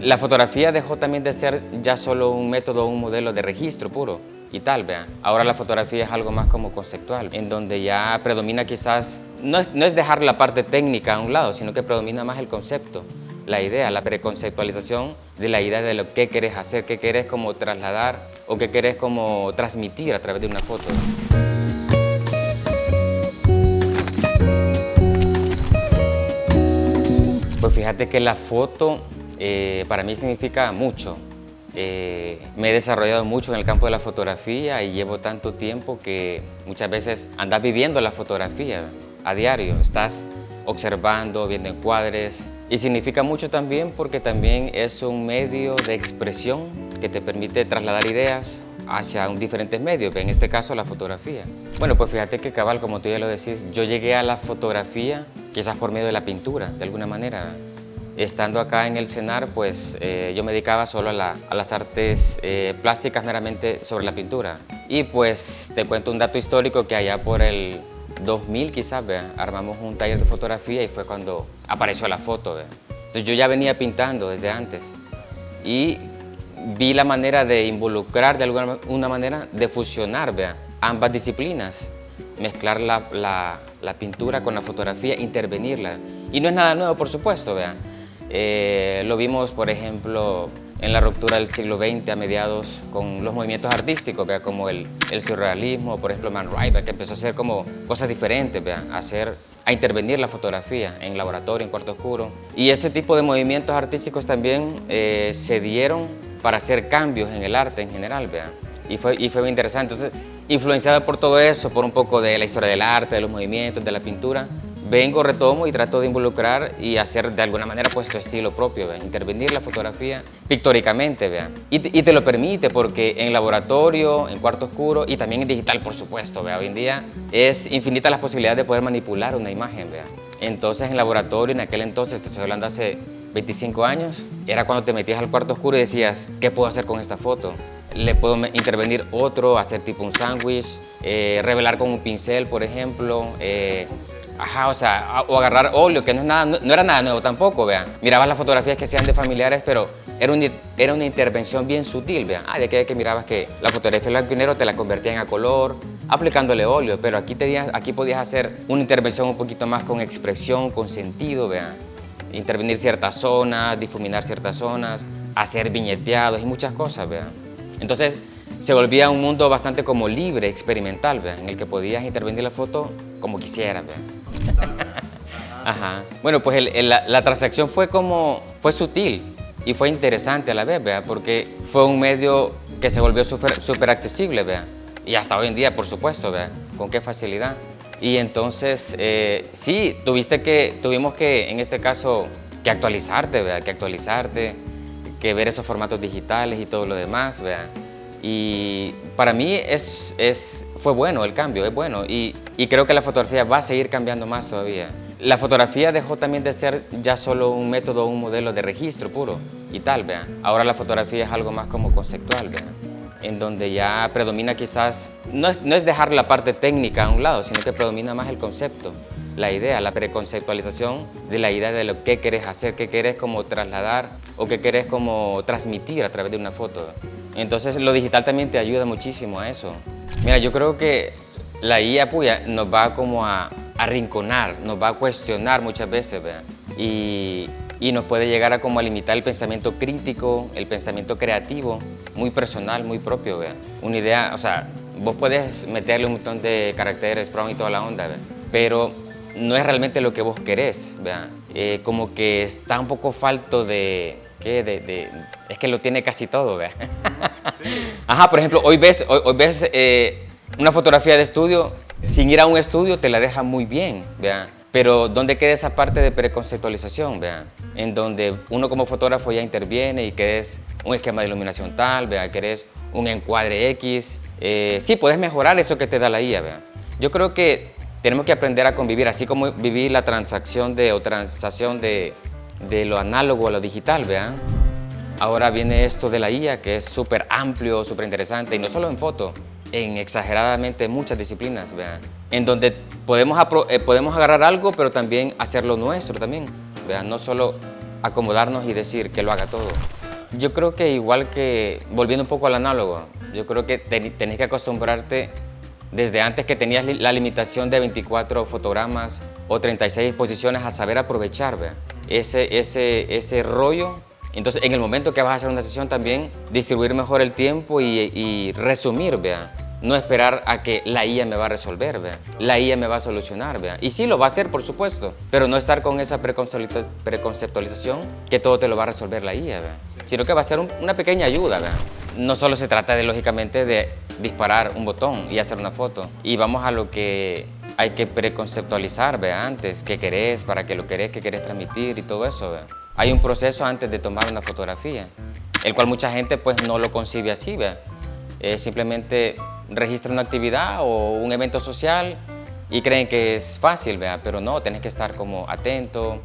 La fotografía dejó también de ser ya solo un método, un modelo de registro puro y tal, vean. Ahora la fotografía es algo más como conceptual, en donde ya predomina quizás, no es dejar la parte técnica a un lado, sino que predomina más el concepto, la idea, la preconceptualización de la idea de lo que querés hacer, qué querés como trasladar o qué querés como transmitir a través de una foto. Pues fíjate que la foto para mí significa mucho. Me he desarrollado mucho en el campo de la fotografía y llevo tanto tiempo que muchas veces andas viviendo la fotografía a diario. Estás observando, viendo encuadres y significa mucho también porque también es un medio de expresión que te permite trasladar ideas hacia diferentes medios, en este caso la fotografía. Bueno, pues fíjate que cabal, como tú ya lo decís, yo llegué a la fotografía quizás por medio de la pintura, de alguna manera. Estando acá en el CENAR, pues yo me dedicaba solo a las artes plásticas meramente sobre la pintura. Y pues te cuento un dato histórico que allá por el 2000 quizás, ¿vea? Armamos un taller de fotografía y fue cuando apareció la foto, ¿vea? Entonces yo ya venía pintando desde antes y vi la manera de involucrar de alguna manera, de fusionar, ¿vea? Ambas disciplinas, mezclar la pintura con la fotografía, intervenirla. Y no es nada nuevo, por supuesto, ¿vea? Lo vimos, por ejemplo, en la ruptura del siglo XX a mediados con los movimientos artísticos, ¿vea? Como el surrealismo, por ejemplo, Man Ray, ¿vea? Que empezó a hacer como cosas diferentes, ¿vea? A intervenir la fotografía en laboratorio, en cuarto oscuro. Y ese tipo de movimientos artísticos también se dieron para hacer cambios en el arte en general, ¿vea? Y fue muy interesante. Entonces, influenciado por todo eso, por un poco de la historia del arte, de los movimientos, de la pintura, vengo, retomo y trato de involucrar y hacer de alguna manera pues tu estilo propio, ¿vea? Intervenir la fotografía pictóricamente, ¿vea? Y te lo permite porque en laboratorio, en cuarto oscuro y también en digital, por supuesto, ¿vea? Hoy en día es infinita las posibilidades de poder manipular una imagen, ¿vea? Entonces en laboratorio, en aquel entonces, te estoy hablando hace 25 años, era cuando te metías al cuarto oscuro y decías, ¿qué puedo hacer con esta foto? Le puedo intervenir otro, hacer tipo un sándwich, revelar con un pincel, por ejemplo, o agarrar óleo, que no era nada nuevo tampoco, vea. Mirabas las fotografías que hacían de familiares, pero era una intervención bien sutil, vea. De aquella que mirabas que la fotografía en blanco y negro te la convertían a color, aplicándole óleo, pero aquí podías hacer una intervención un poquito más con expresión, con sentido, vea. Intervenir ciertas zonas, difuminar ciertas zonas, hacer viñeteados y muchas cosas, vea. Entonces, se volvía un mundo bastante como libre, experimental, ¿vea? En el que podías intervenir la foto como quisieras, ¿vea? Ajá. Bueno, pues la transacción fue sutil y fue interesante a la vez, ¿vea? Porque fue un medio que se volvió súper accesible, ¿vea? Y hasta hoy en día, por supuesto, ¿vea? Con qué facilidad. Y entonces, sí, tuvimos que, en este caso, que actualizarte, ¿vea? Que ver esos formatos digitales y todo lo demás, ¿vea? Y para mí fue bueno el cambio, es bueno. Y creo que la fotografía va a seguir cambiando más todavía. La fotografía dejó también de ser ya solo un método, un modelo de registro puro y tal, ¿vea? Ahora la fotografía es algo más como conceptual, ¿vea? En donde ya predomina quizás, no es dejar la parte técnica a un lado, sino que predomina más el concepto, la idea, la preconceptualización de la idea de lo que querés hacer, qué querés como trasladar o qué querés como transmitir a través de una foto. Entonces lo digital también te ayuda muchísimo a eso. Mira, yo creo que la IA puya nos va como a arrinconar, nos va a cuestionar muchas veces, ¿vea? Y nos puede llegar a limitar el pensamiento crítico, el pensamiento creativo, muy personal, muy propio, ¿vea? Una idea, o sea, vos puedes meterle un montón de caracteres, prompt y toda la onda, ¿vea? Pero no es realmente lo que vos querés, ¿vea? Como que está un poco falto es que lo tiene casi todo, ¿vea? Sí. Ajá, por ejemplo, hoy ves una fotografía de estudio, sin ir a un estudio te la deja muy bien, ¿vea? Pero ¿dónde queda esa parte de preconceptualización, vea? En donde uno como fotógrafo ya interviene y querés un esquema de iluminación tal, vea, querés un encuadre X. Sí, puedes mejorar eso que te da la IA, vea. Yo creo que tenemos que aprender a convivir, así como vivir la transación de lo análogo a lo digital, vea. Ahora viene esto de la IA, que es súper amplio, súper interesante, y no solo en foto, en exageradamente muchas disciplinas, ¿vea? En donde podemos agarrar algo, pero también hacerlo nuestro también, ¿vea? No solo acomodarnos y decir que lo haga todo. Yo creo que igual que, volviendo un poco al análogo, yo creo que tenés que acostumbrarte desde antes que tenías la limitación de 24 fotogramas o 36 exposiciones a saber aprovechar, ¿vea? Ese rollo. Entonces, en el momento que vas a hacer una sesión también, distribuir mejor el tiempo y resumir, ¿vea? No esperar a que la IA me va a resolver, ¿vea? La IA me va a solucionar, ¿vea? Y sí lo va a hacer, por supuesto, pero no estar con esa preconceptualización que todo te lo va a resolver la IA, ¿vea? Sino que va a ser una pequeña ayuda, ¿vea? No solo se trata de, lógicamente, de disparar un botón y hacer una foto. Y vamos a lo que hay que preconceptualizar, ¿vea? Antes, qué querés, para qué lo querés, qué querés transmitir y todo eso, ¿vea? Hay un proceso antes de tomar una fotografía, el cual mucha gente pues no lo concibe así, ¿vea? Simplemente registra una actividad o un evento social y creen que es fácil, ¿vea? Pero no, tenés que estar como atento,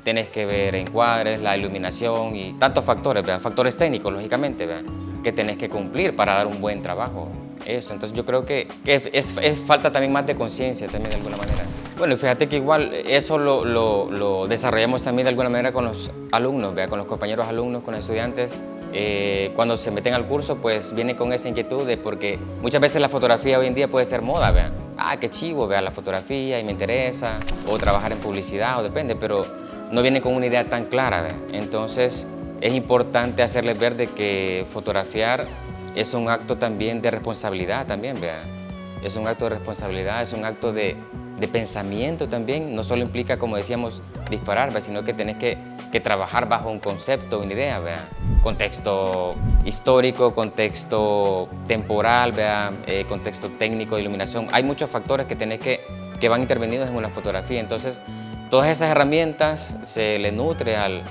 tenés que ver encuadres, la iluminación y tantos factores, ¿vea? Factores técnicos, lógicamente, ¿vea? Que tenés que cumplir para dar un buen trabajo. Eso, entonces yo creo que es falta también más de conciencia también de alguna manera. Bueno, y fíjate que igual eso lo desarrollamos también de alguna manera con los alumnos, ¿vea? Con los compañeros alumnos, con los estudiantes. Cuando se meten al curso, pues vienen con esa inquietud de porque muchas veces la fotografía hoy en día puede ser moda, ¿vea? Ah, qué chivo, vea la fotografía y me interesa, o trabajar en publicidad, o depende, pero no vienen con una idea tan clara, ¿vea? Entonces es importante hacerles ver de que fotografiar es un acto también de responsabilidad también, ¿vea? Es un acto de responsabilidad, es un acto de pensamiento también. No solo implica, como decíamos, disparar, ¿vea? Sino que tenés que trabajar bajo un concepto, una idea, ¿vea? Contexto histórico, contexto temporal, ¿vea? Contexto técnico de iluminación. Hay muchos factores que tenés que van intervenidos en una fotografía. Entonces, todas esas herramientas se le nutre al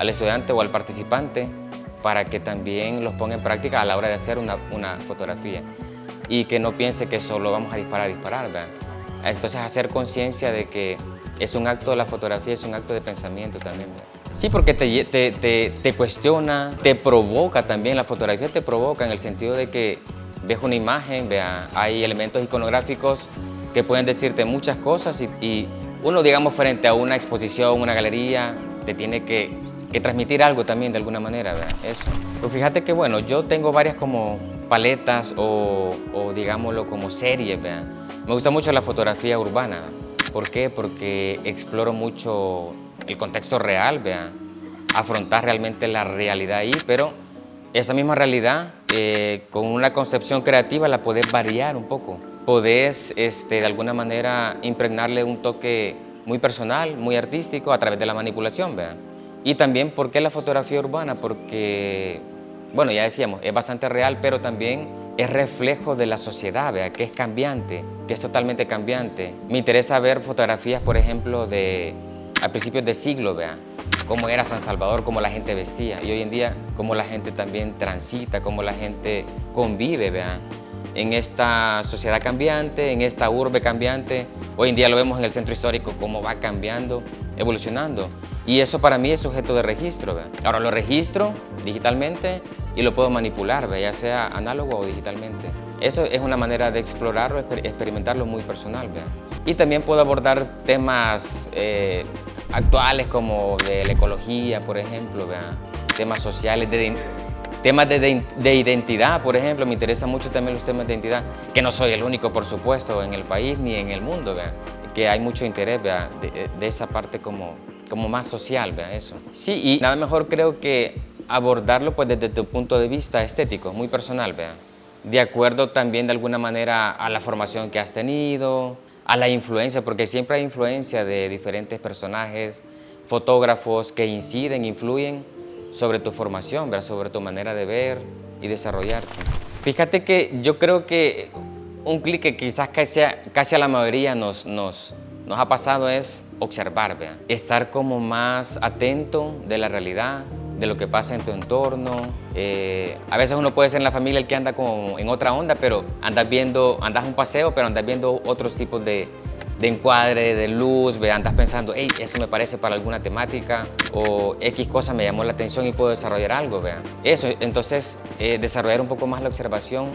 estudiante o al participante para que también los ponga en práctica a la hora de hacer una fotografía y que no piense que solo vamos a disparar, ¿verdad? Entonces hacer conciencia de que es un acto, la fotografía es un acto de pensamiento también, ¿verdad? Sí, porque te cuestiona, te provoca también, la fotografía te provoca en el sentido de que ves una imagen, ¿verdad? Hay elementos iconográficos que pueden decirte muchas cosas y uno, digamos, frente a una exposición, una galería, te tiene que transmitir algo también de alguna manera, ¿verdad? Eso. Pues fíjate que, bueno, yo tengo varias como paletas o digámoslo como series, ¿verdad? Me gusta mucho la fotografía urbana. ¿Por qué? Porque exploro mucho el contexto real, ¿verdad? Afrontar realmente la realidad ahí, pero esa misma realidad, con una concepción creativa, la podés variar un poco. Podés, de alguna manera, impregnarle un toque muy personal, muy artístico a través de la manipulación, ¿verdad? Y también, ¿por qué la fotografía urbana? Porque, bueno, ya decíamos, es bastante real, pero también es reflejo de la sociedad, ¿verdad? Que es cambiante, que es totalmente cambiante. Me interesa ver fotografías, por ejemplo, a principios de siglo, ¿verdad? Cómo era San Salvador, cómo la gente vestía. Y hoy en día, cómo la gente también transita, cómo la gente convive, ¿verdad? En esta sociedad cambiante, en esta urbe cambiante. Hoy en día lo vemos en el centro histórico, cómo va cambiando, evolucionando. Y eso para mí es sujeto de registro, ¿ve? Ahora lo registro digitalmente y lo puedo manipular, ¿ve? Ya sea análogo o digitalmente. Eso es una manera de explorarlo, experimentarlo muy personal, ¿ve? Y también puedo abordar temas actuales como de la ecología, por ejemplo, ¿ve? Temas sociales, temas de identidad, por ejemplo. Me interesan mucho también los temas de identidad, que no soy el único, por supuesto, en el país ni en el mundo, ¿ve? Que hay mucho interés, ¿ve? De esa parte como más social, ¿vea? Eso. Sí, y nada mejor creo que abordarlo pues desde tu punto de vista estético, muy personal, ¿vea? De acuerdo también de alguna manera a la formación que has tenido, a la influencia, porque siempre hay influencia de diferentes personajes, fotógrafos que inciden, influyen sobre tu formación, ¿vea? Sobre tu manera de ver y desarrollarte. Fíjate que yo creo que un clic que quizás casi a la mayoría nos ha pasado es observar, ¿vea? Estar como más atento de la realidad, de lo que pasa en tu entorno. A veces uno puede ser en la familia el que anda como en otra onda, pero andas un paseo, pero andas viendo otros tipos de encuadre, de luz, ¿vea? Andas pensando, hey, eso me parece para alguna temática, o X cosa me llamó la atención y puedo desarrollar algo, ¿vea? Eso, entonces, desarrollar un poco más la observación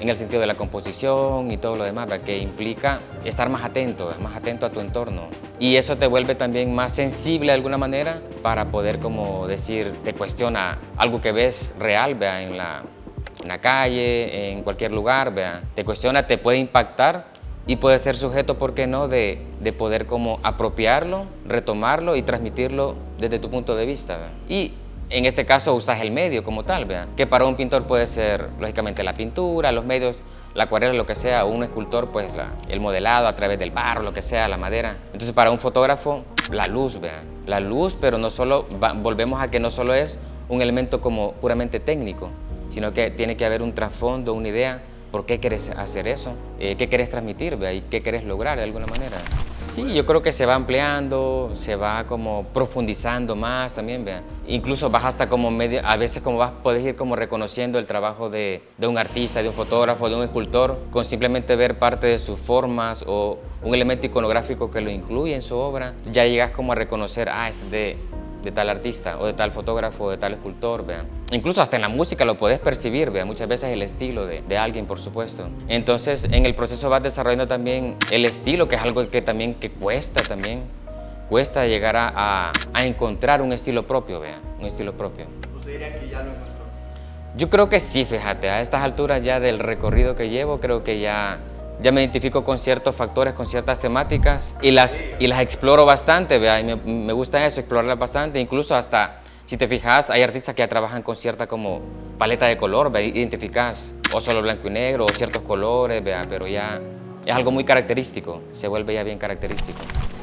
en el sentido de la composición y todo lo demás, ¿verdad? Que implica estar más atento, ¿verdad? Más atento a tu entorno. Y eso te vuelve también más sensible de alguna manera para poder, como decir, te cuestiona algo que ves real, ¿verdad? En la calle, en cualquier lugar, ¿verdad? Te cuestiona, te puede impactar y puede ser sujeto, ¿por qué no?, de poder como apropiarlo, retomarlo y transmitirlo desde tu punto de vista, ¿verdad? Y en este caso usas el medio como tal, ¿verdad? Que para un pintor puede ser, lógicamente, la pintura, los medios, la acuarela, lo que sea, o un escultor, pues el modelado a través del barro, lo que sea, la madera. Entonces, para un fotógrafo, la luz, ¿verdad? La luz, pero no solo, volvemos a que no solo es un elemento como puramente técnico, sino que tiene que haber un trasfondo, una idea. ¿Por qué quieres hacer eso? ¿Qué quieres transmitir, ¿verdad? ¿Y qué quieres lograr de alguna manera? Sí, yo creo que se va ampliando, se va como profundizando más también, ¿verdad? Incluso vas hasta como medio, a veces como puedes ir como reconociendo el trabajo de un artista, de un fotógrafo, de un escultor, con simplemente ver parte de sus formas o un elemento iconográfico que lo incluye en su obra. Ya llegas como a reconocer, es de tal artista o de tal fotógrafo o de tal escultor, ¿vea? Incluso hasta en la música lo puedes percibir, ¿vea? Muchas veces el estilo de alguien, por supuesto. Entonces, en el proceso vas desarrollando también el estilo, que es algo que también cuesta llegar a encontrar un estilo propio, ¿vea? Un estilo propio. ¿Usted diría que ya lo encontró? Yo creo que sí, fíjate, a estas alturas ya del recorrido que llevo, creo que ya me identifico con ciertos factores, con ciertas temáticas y las exploro bastante, ¿vea? Y me gusta eso, explorarlas bastante. Incluso hasta, si te fijas, hay artistas que ya trabajan con cierta como paleta de color, ¿vea? Identificas o solo blanco y negro o ciertos colores, ¿vea? Pero ya es algo muy característico, se vuelve ya bien característico.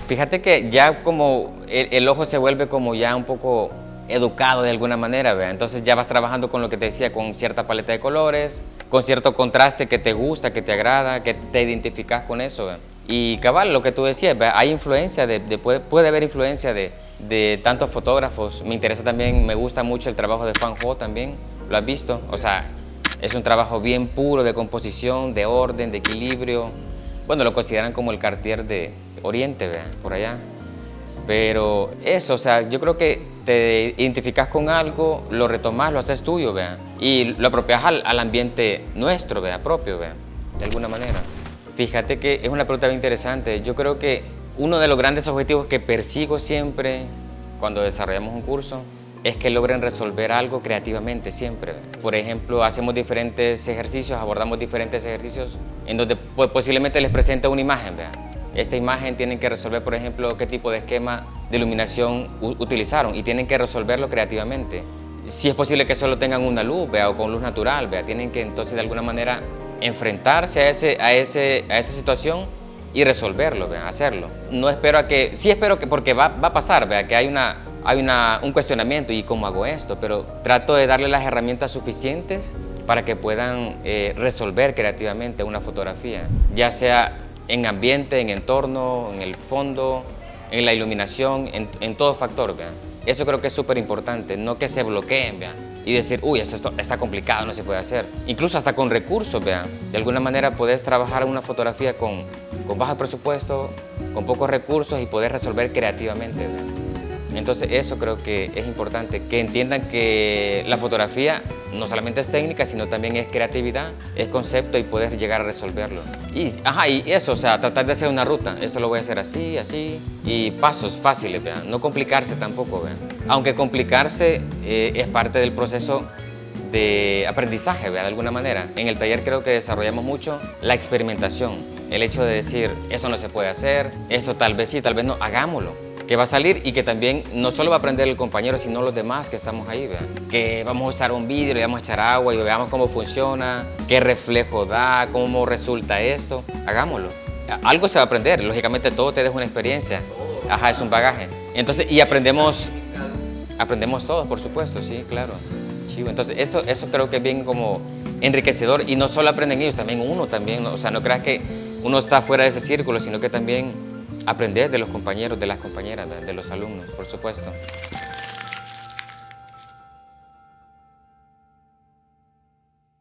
Fíjate que ya como el ojo se vuelve como ya un poco educado de alguna manera, ¿vea? Entonces ya vas trabajando con lo que te decía, con cierta paleta de colores, con cierto contraste que te gusta, que te agrada, que te identificas con eso, ¿vea? Y cabal, lo que tú decías, ¿vea? Hay influencia, puede haber influencia de tantos fotógrafos. Me interesa también, me gusta mucho el trabajo de Van Gogh también, ¿lo has visto? O sea, es un trabajo bien puro de composición, de orden, de equilibrio. Bueno, lo consideran como el Cartier de Oriente, ¿vea? Por allá. Pero eso, o sea, yo creo que te identificas con algo, lo retomas, lo haces tuyo, ¿vea? Y lo apropias al ambiente nuestro, ¿vea? Propio, ¿vea? De alguna manera. Fíjate que es una pregunta bien interesante. Yo creo que uno de los grandes objetivos que persigo siempre cuando desarrollamos un curso es que logren resolver algo creativamente siempre, ¿vea? Por ejemplo, hacemos diferentes ejercicios, abordamos diferentes ejercicios en donde posiblemente les presenta una imagen, ¿vea? Esta imagen tienen que resolver, por ejemplo, qué tipo de esquema de iluminación utilizaron y tienen que resolverlo creativamente. Si es posible que solo tengan una luz, ¿vea? O con luz natural, ¿vea? Tienen que entonces de alguna manera enfrentarse a esa situación y resolverlo, ¿vea? Hacerlo. No espero a que, sí espero que, porque va a pasar, ¿vea? Que hay un cuestionamiento y cómo hago esto, pero trato de darle las herramientas suficientes para que puedan resolver creativamente una fotografía, ya sea en ambiente, en entorno, en el fondo, en la iluminación, en todo factor, ¿vea? Eso creo que es súper importante, no que se bloqueen, ¿vea? Y decir, uy, esto está complicado, no se puede hacer. Incluso hasta con recursos, ¿vea? De alguna manera puedes trabajar una fotografía con bajo presupuesto, con pocos recursos y poder resolver creativamente, ¿vea? Entonces eso creo que es importante, que entiendan que la fotografía no solamente es técnica, sino también es creatividad, es concepto y poder llegar a resolverlo. Y eso, o sea, tratar de hacer una ruta, eso lo voy a hacer así, así, y pasos fáciles, ¿vea? No complicarse tampoco, ¿vea? Aunque complicarse es parte del proceso de aprendizaje, ¿vea? De alguna manera. En el taller creo que desarrollamos mucho la experimentación, el hecho de decir, eso no se puede hacer, eso tal vez sí, tal vez no, hagámoslo. Que va a salir y que también no solo va a aprender el compañero, sino los demás que estamos ahí, ¿vea? Que vamos a usar un vidrio, le vamos a echar agua y veamos cómo funciona, qué reflejo da, cómo resulta esto. Hagámoslo. Algo se va a aprender, lógicamente todo te deja una experiencia. Es un bagaje. Entonces, y aprendemos todos, por supuesto, sí, claro. Chivo. Entonces, eso creo que es bien como enriquecedor y no solo aprenden ellos, también uno también, ¿no? O sea, no creas que uno está fuera de ese círculo, sino que también aprender de los compañeros, de las compañeras, de los alumnos, por supuesto.